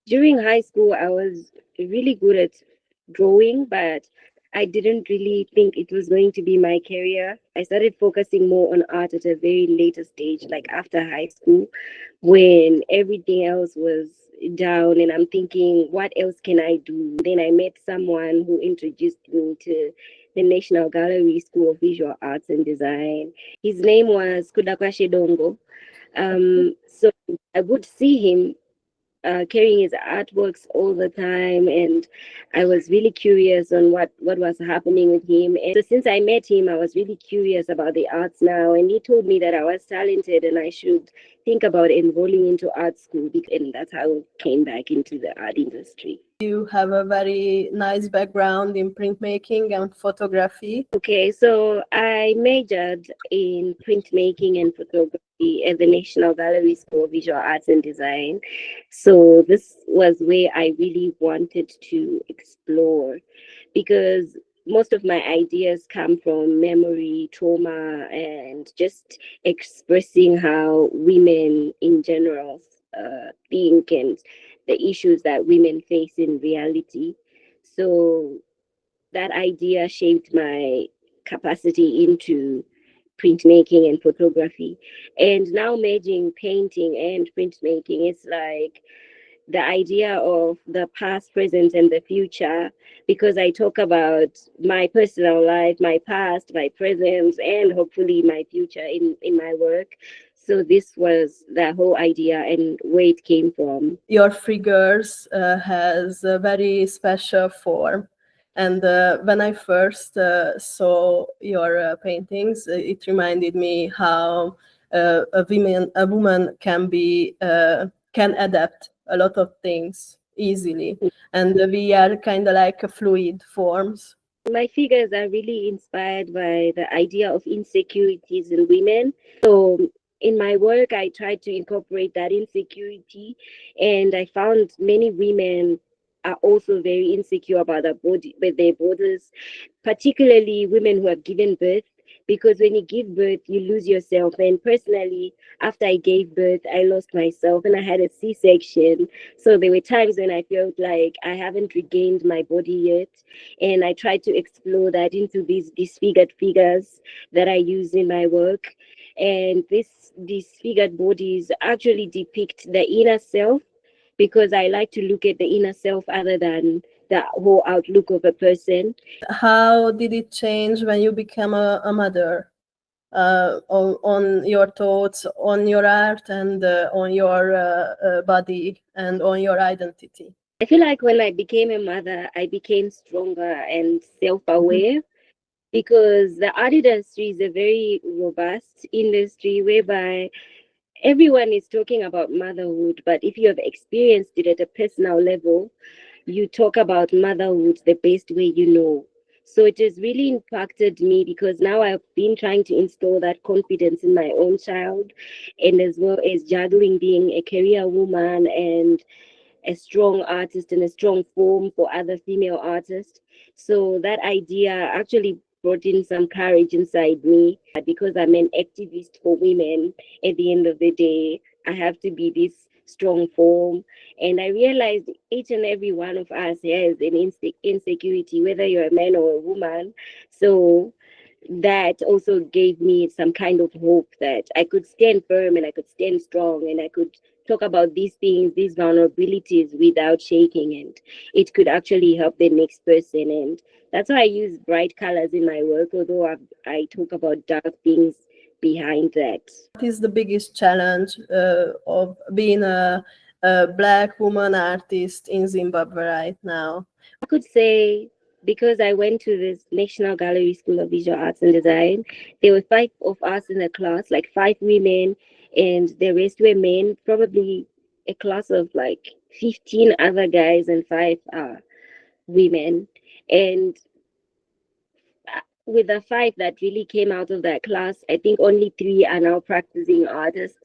During high school, I was really good at drawing, but I didn't really think it was going to be my career. I started focusing more on art at a very later stage, like after high school, when everything else was down, and I'm thinking, what else can I do? Then I met someone who introduced me to the National Gallery School of Visual Arts and Design. His name was Kudakwashe Dongo. So I would see him carrying his artworks all the time, and I was really curious on what was happening with him. And so since I met him, I was really curious about the arts now, and he told me that I was talented and I should think about enrolling into art school, and that's how I came back into the art industry. You have a very nice background in printmaking and photography. Okay, so I majored in printmaking and photography at the National Gallery School of Visual Arts and Design. So this was where I really wanted to explore, because most of my ideas come from memory, trauma, and just expressing how women in general think, and the issues that women face in reality. So that idea shaped my capacity into printmaking and photography. And now merging painting and printmaking, it's like the idea of the past, present, and the future, because I talk about my personal life, my past, my present, and hopefully my future in my work. So this was the whole idea and where it came from. Your figures has a very special form. And when I first saw your paintings, it reminded me how a woman can adapt a lot of things easily, and we are kind of like a fluid forms. My figures are really inspired by the idea of insecurities in women. So in my work, I tried to incorporate that insecurity, and I found many women are also very insecure about their body, with their bodies, particularly women who have given birth. Because when you give birth, you lose yourself. And personally, after I gave birth, I lost myself and I had a C section. So there were times when I felt like I haven't regained my body yet. And I tried to explore that into these disfigured figures that I use in my work. And these disfigured bodies actually depict the inner self, because I like to look at the inner self other than the whole outlook of a person. How did it change when you became a mother? On your thoughts, on your art, and on your body, and on your identity? I feel like when I became a mother, I became stronger and self aware, because the art industry is a very robust industry whereby everyone is talking about motherhood. But if you have experienced it at a personal level, you talk about motherhood the best way you know. So it has really impacted me, because now I've been trying to install that confidence in my own child, and as well as juggling being a career woman and a strong artist and a strong form for other female artists. So that idea actually brought in some courage inside me, because I'm an activist for women. At the end of the day, I have to be this strong form. And I realized each and every one of us has an insecurity, whether you're a man or a woman. So that also gave me some kind of hope that I could stand firm and I could stand strong and I could talk about these things, these vulnerabilities without shaking, and it could actually help the next person. And that's why I use bright colors in my work, although I talk about dark things behind that. What is the biggest challenge of being a Black woman artist in Zimbabwe right now? I could say, because I went to this National Gallery School of Visual Arts and Design, there were five of us in the class, like five women, and the rest were men, probably a class of like 15 other guys and five women. And with the five that really came out of that class, I think only three are now practicing artists,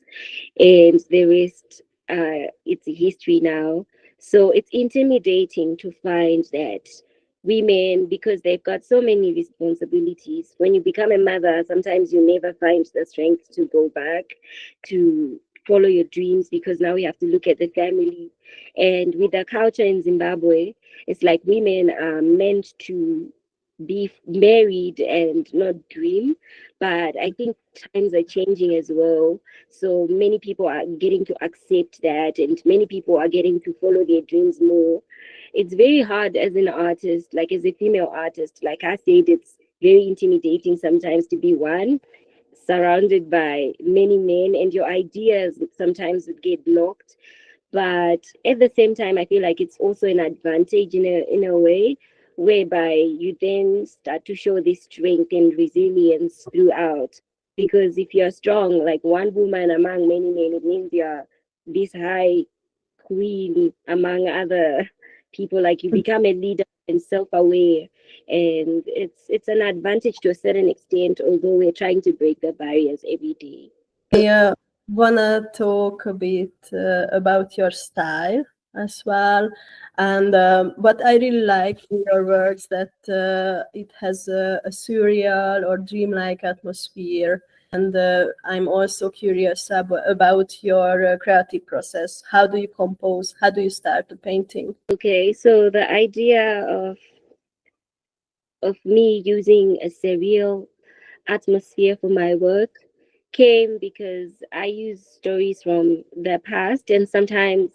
and the rest, it's history now. So it's intimidating to find that women, because they've got so many responsibilities. When you become a mother, sometimes you never find the strength to go back to follow your dreams, because now we have to look at the family. And with the culture in Zimbabwe, it's like women are meant to be married and not dream. But I think times are changing as well. So many people are getting to accept that, and many people are getting to follow their dreams more. It's very hard as an artist, like as a female artist. Like I said, it's very intimidating sometimes to be one surrounded by many men, and your ideas sometimes would get blocked. But at the same time, I feel like it's also an advantage in a way, whereby you then start to show this strength and resilience throughout. Because if you're strong, like one woman among many men, it means you're this high queen among other people. Like you become a leader and self-aware, and it's an advantage to a certain extent, although we're trying to break the barriers every day. I wanna talk a bit about your style as well, and what I really like in your works that it has a surreal or dreamlike atmosphere. And I'm also curious about your creative process. How do you compose? How do you start the painting? Okay, so the idea of me using a surreal atmosphere for my work came because I use stories from the past, and sometimes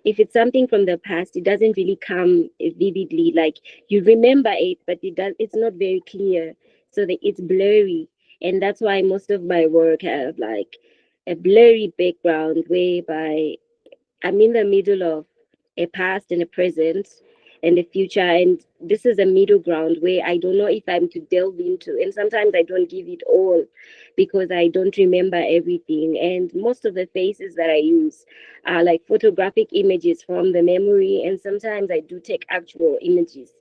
if it's something from the past, it doesn't really come vividly. Like you remember it, but it's not very clear, so that it's blurry. And that's why most of my work have like a blurry background, whereby I'm in the middle of a past and a present and a future. And this is a middle ground where I don't know if I'm to delve into. And sometimes I don't give it all because I don't remember everything. And most of the faces that I use are like photographic images from the memory. And sometimes I do take actual images.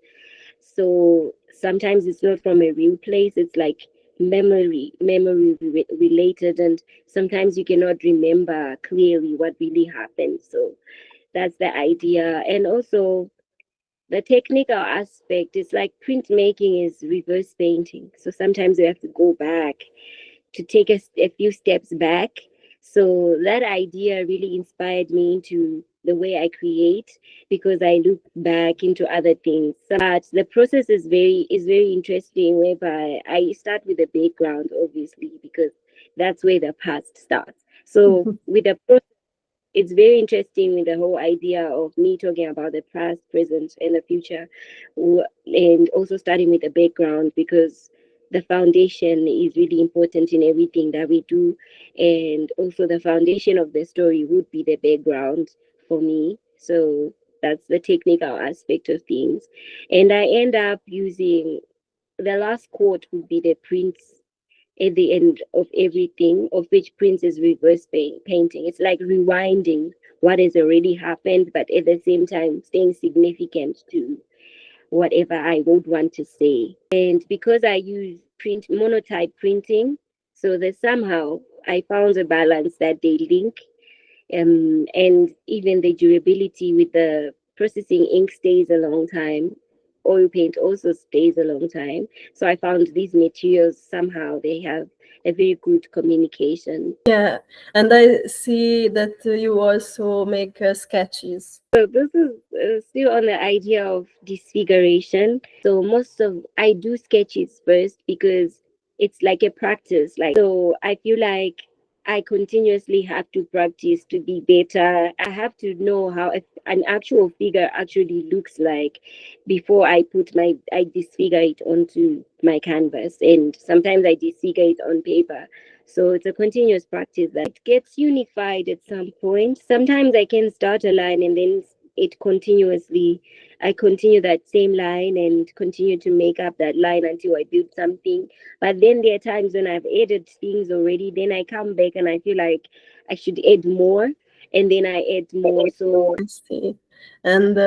So sometimes it's not from a real place, it's like memory related, and sometimes you cannot remember clearly what really happened. So that's the idea. And also the technical aspect is like printmaking is reverse painting, so sometimes you have to go back to take a few steps back. So that idea really inspired me into the way I create, because I look back into other things. But the process is very interesting, whereby I start with the background, obviously, because that's where the past starts. So with the process, it's very interesting with the whole idea of me talking about the past, present, and the future, and also starting with the background, because the foundation is really important in everything that we do. And also, the foundation of the story would be the background for me. So that's the technical aspect of things. And I end up using the last quote would be the prince at the end of everything, of which Prince is reverse painting. It's like rewinding what has already happened, but at the same time staying significant to whatever I would want to say. And because I use print monotype printing, so that somehow I found a balance that they link, and even the durability with the processing ink stays a long time. Oil paint also stays a long time. So I found these materials somehow they have a very good communication. Yeah, and I see that you also make sketches. So this is still on the idea of disfiguration. So most of I do sketches first because it's like a practice. Like so, I feel like I continuously have to practice to be better. I have to know how an actual figure actually looks like before I disfigure it onto my canvas, and sometimes I disfigure it on paper. So it's a continuous practice that gets unified at some point. Sometimes I can start a line and then I continue that same line and continue to make up that line until I build something. But then there are times when I've added things already, then I come back and I feel like I should add more, and then I add more. So I see. And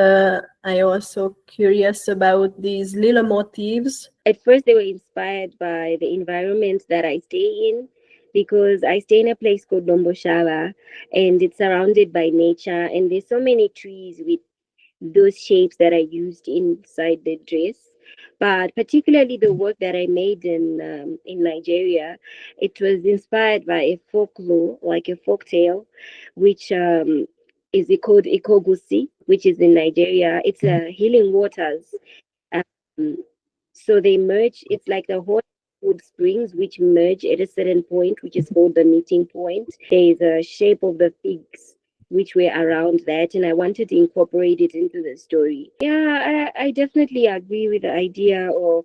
I also curious about these little motifs. at first they were inspired by the environment that I stay in, because I stay in a place called Domboshava, and it's surrounded by nature, and there's so many trees with those shapes that I used inside the dress. But particularly the work that I made in Nigeria, it was inspired by a folklore, like a folk tale, which is called Ikogusi, which is in Nigeria. It's healing waters. Um, so they merge. It's like the hot wood springs which merge at a certain point, which is called the meeting point. There is a shape of the figs which were around that, and I wanted to incorporate it into the story. Yeah, I definitely agree with the idea of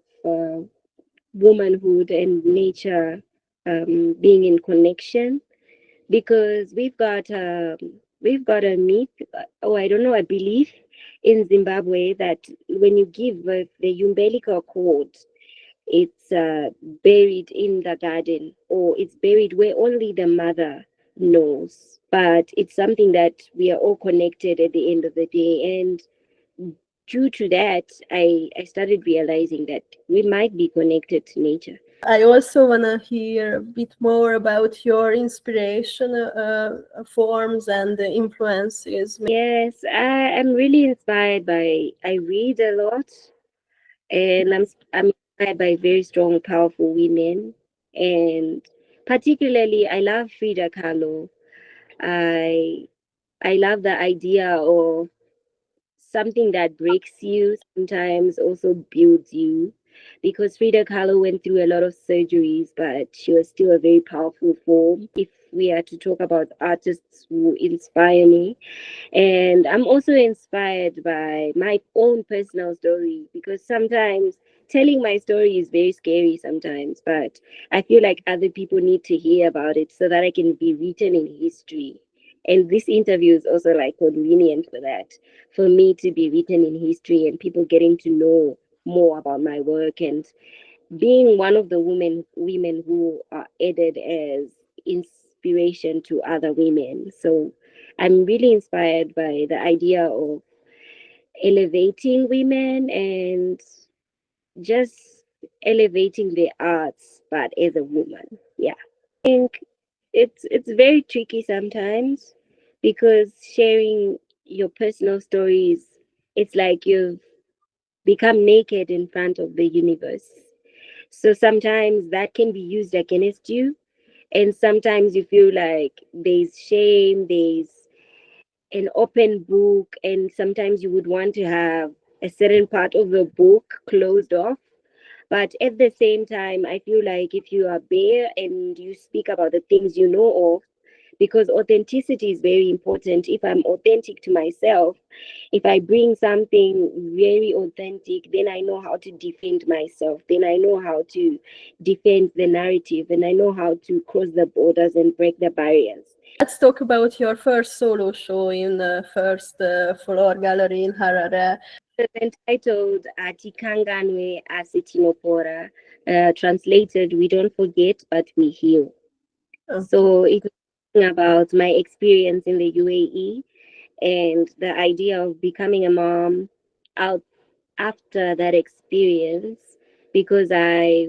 womanhood and nature being in connection, because we've got a myth, or I don't know, a belief in Zimbabwe that when you give birth, the umbilical cord, it's buried in the garden, or it's buried where only the mother knows. But it's something that we are all connected at the end of the day. And due to that, I started realizing that we might be connected to nature. I also want to hear a bit more about your inspiration forms and the influences. Yes, I'm really inspired by, I read a lot, and I'm inspired by very strong, powerful women. And particularly, I love Frida Kahlo. I I love the idea of something that breaks you sometimes also builds you, because Frida Kahlo went through a lot of surgeries, but she was still a very powerful form. If we are to talk about artists who inspire me, and I'm also inspired by my own personal story, because sometimes telling my story is very scary sometimes, but I feel like other people need to hear about it so that I can be written in history. And this interview is also like convenient for that, for me to be written in history and people getting to know more about my work, and being one of the women who are added as inspiration to other women. So I'm really inspired by the idea of elevating women and just elevating the arts, but as a woman. Yeah. I think it's very tricky sometimes, because sharing your personal stories, it's like you've become naked in front of the universe. So sometimes that can be used against you. And sometimes you feel like there's shame, there's an open book, and sometimes you would want to have a certain part of the book closed off. But at the same time, I feel like if you are bare and you speak about the things you know of, because authenticity is very important. If I'm authentic to myself, if I bring something very authentic, then I know how to defend myself. Then I know how to defend the narrative, and I know how to cross the borders and break the barriers. Let's talk about your first solo show in the first floor gallery in Harare. It's entitled Atikanganwe Asitinopora, translated, We Don't Forget, But We Heal. Okay. So it's about my experience in the UAE and the idea of becoming a mom out after that experience, because I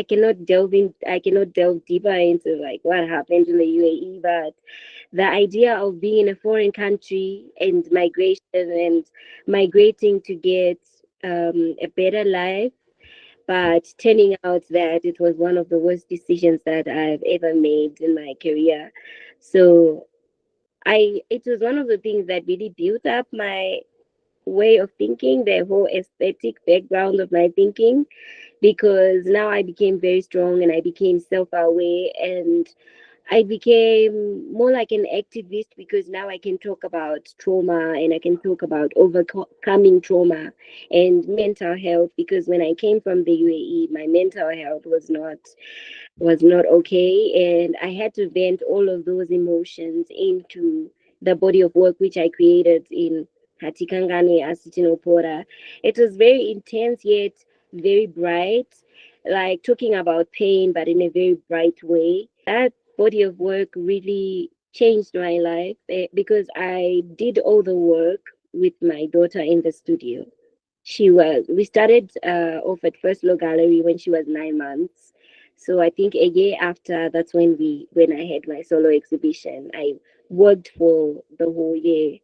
cannot delve deeper into like what happened in the UAE, but the idea of being in a foreign country and migration and migrating to get a better life, but turning out that it was one of the worst decisions that I've ever made in my career. So it was one of the things that really built up my way of thinking, the whole aesthetic background of my thinking, because now I became very strong and I became self aware, and I became more like an activist, because now I can talk about trauma and I can talk about overcoming trauma and mental health, because when I came from the UAE, my mental health was not okay. And I had to vent all of those emotions into the body of work which I created in Hatikangani Asitinopora. It was very intense yet very bright, like talking about pain, but in a very bright way. That body of work really changed my life, because I did all the work with my daughter in the studio. We started off at First Law Gallery when she was 9 months. So I think a year after, that's when I had my solo exhibition. I worked for the whole year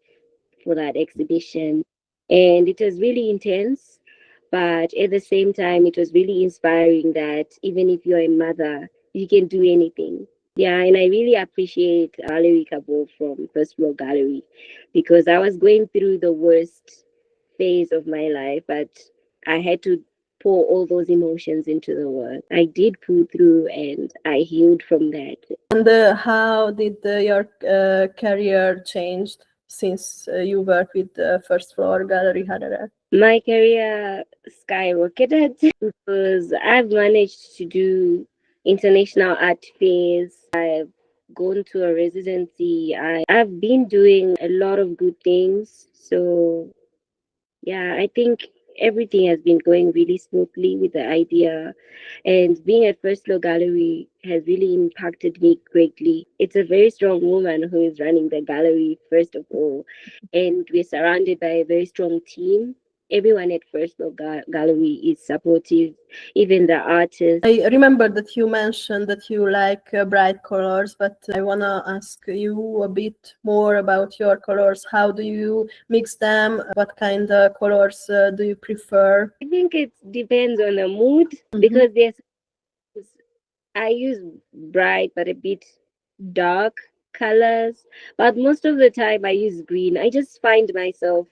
for that exhibition, and it was really intense. But at the same time, it was really inspiring that even if you're a mother, you can do anything. Yeah, and I really appreciate Valerie Cabo from First Floor Gallery because I was going through the worst phase of my life, but I had to pour all those emotions into the work. I did pull through and I healed from that. And how did your career changed since you work with First Floor Gallery Harare? My career skyrocketed because I've managed to do international art fairs. I've gone to a residency. I've been doing a lot of good things. So yeah, I think everything has been going really smoothly with the idea. And being at First Law Gallery has really impacted me greatly. It's a very strong woman who is running the gallery, first of all. And we're surrounded by a very strong team. Everyone at First Law Gallery is supportive, even the artists. I remember that you mentioned that you like bright colors, but I want to ask you a bit more about your colors. How do you mix them? What kind of colors do you prefer? I think it depends on the mood Mhm. because I use bright but a bit dark colors, but most of the time I use green. I just find myself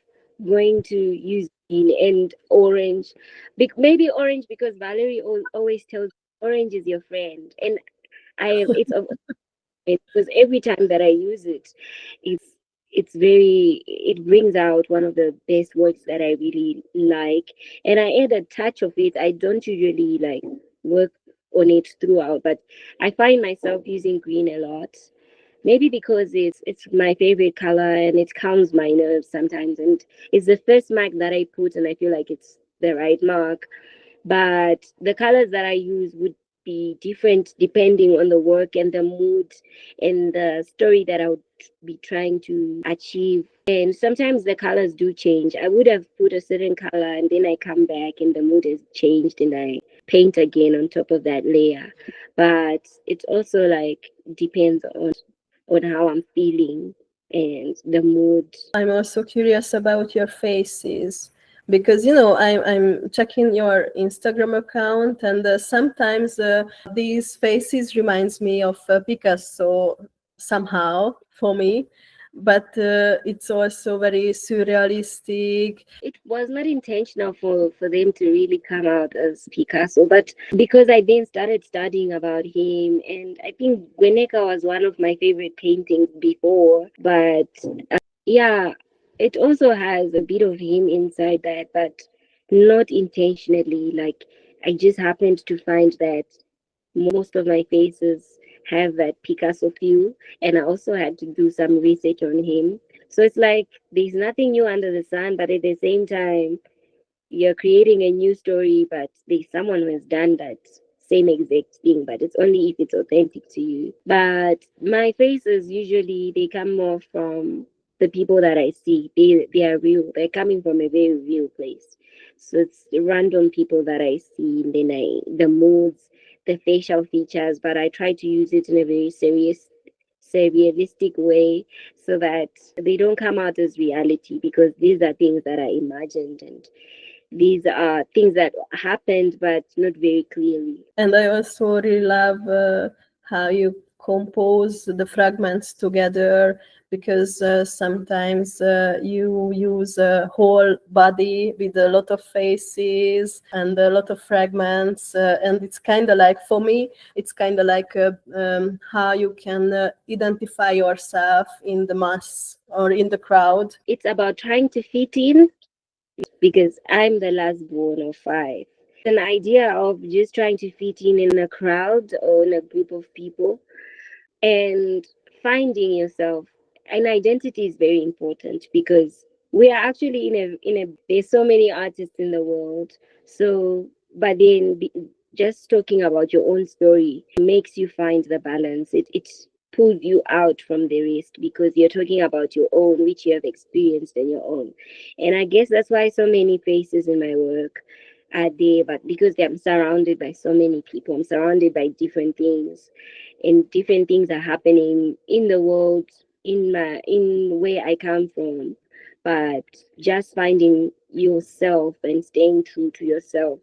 going to use green and orange. Maybe orange because Valerie always tells orange is your friend, and it's because every time that I use it, it's it brings out one of the best works that I really like, and I add a touch of it. I don't usually like work on it throughout, but I find myself using green a lot. Maybe because it's my favorite color and it calms my nerves sometimes, and it's the first mark that I put, and I feel like it's the right mark. But the colors that I use would be different depending on the work and the mood and the story that I would be trying to achieve. And sometimes the colors do change. I would have put a certain color and then I come back and the mood has changed and I paint again on top of that layer. But it also like depends on how I'm feeling and the mood. I'm also curious about your faces because I'm checking your Instagram account, and sometimes these faces reminds me of Picasso somehow for me, but it's also very surrealistic. It was not intentional for them to really come out as Picasso, but because I then started studying about him, and I think Guernica was one of my favorite paintings before, but yeah, it also has a bit of him inside that, but not intentionally. Like I just happened to find that most of my faces have that Picasso feel, and I also had to do some research on him. So it's like there's nothing new under the sun, but at the same time, you're creating a new story, but there's someone who has done that same exact thing, but it's only if it's authentic to you. But my faces usually they come more from the people that I see. They are real. They're coming from a very real place. So it's the random people that I see, and then the moods, the facial features, but I try to use it in a very surrealistic way so that they don't come out as reality because these are things that are imagined and these are things that happened, but not very clearly. And I also really love how you compose the fragments together, because sometimes you use a whole body with a lot of faces and a lot of fragments. And it's kind of like, for me, it's kind of like how you can identify yourself in the mass or in the crowd. It's about trying to fit in because I'm the last born of five. An idea of just trying to fit in a crowd or in a group of people and finding yourself. An identity is very important because we are actually in a there's so many artists in the world. So but then just talking about your own story makes you find the balance. It pulls you out from the rest because you're talking about your own, which you have experienced in your own. And I guess that's why so many faces in my work are there, but because I'm surrounded by so many people, I'm surrounded by different things, and different things are happening in the world, in where I come from. But just finding yourself and staying true to yourself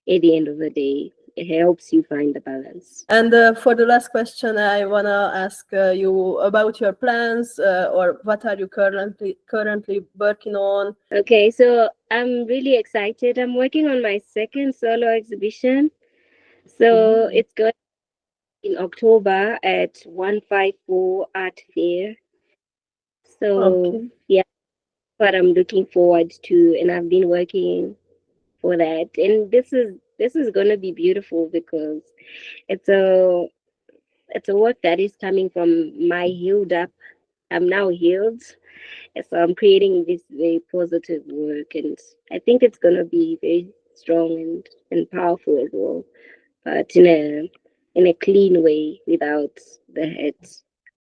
at the end of the day. It helps you find the balance. And for the last question, I wanna ask you about your plans, or what are you currently working on? Okay, so I'm really excited. I'm working on my second solo exhibition. So Mhm. it's going in October at 154 Art Fair. So Okay. yeah, what I'm looking forward to, and I've been working for that. And this is gonna be beautiful because it's a it's a work that is coming from my healed up. I'm now healed, so I'm creating this very positive work, and I think it's gonna be very strong and powerful as well, but in a clean way without the hate.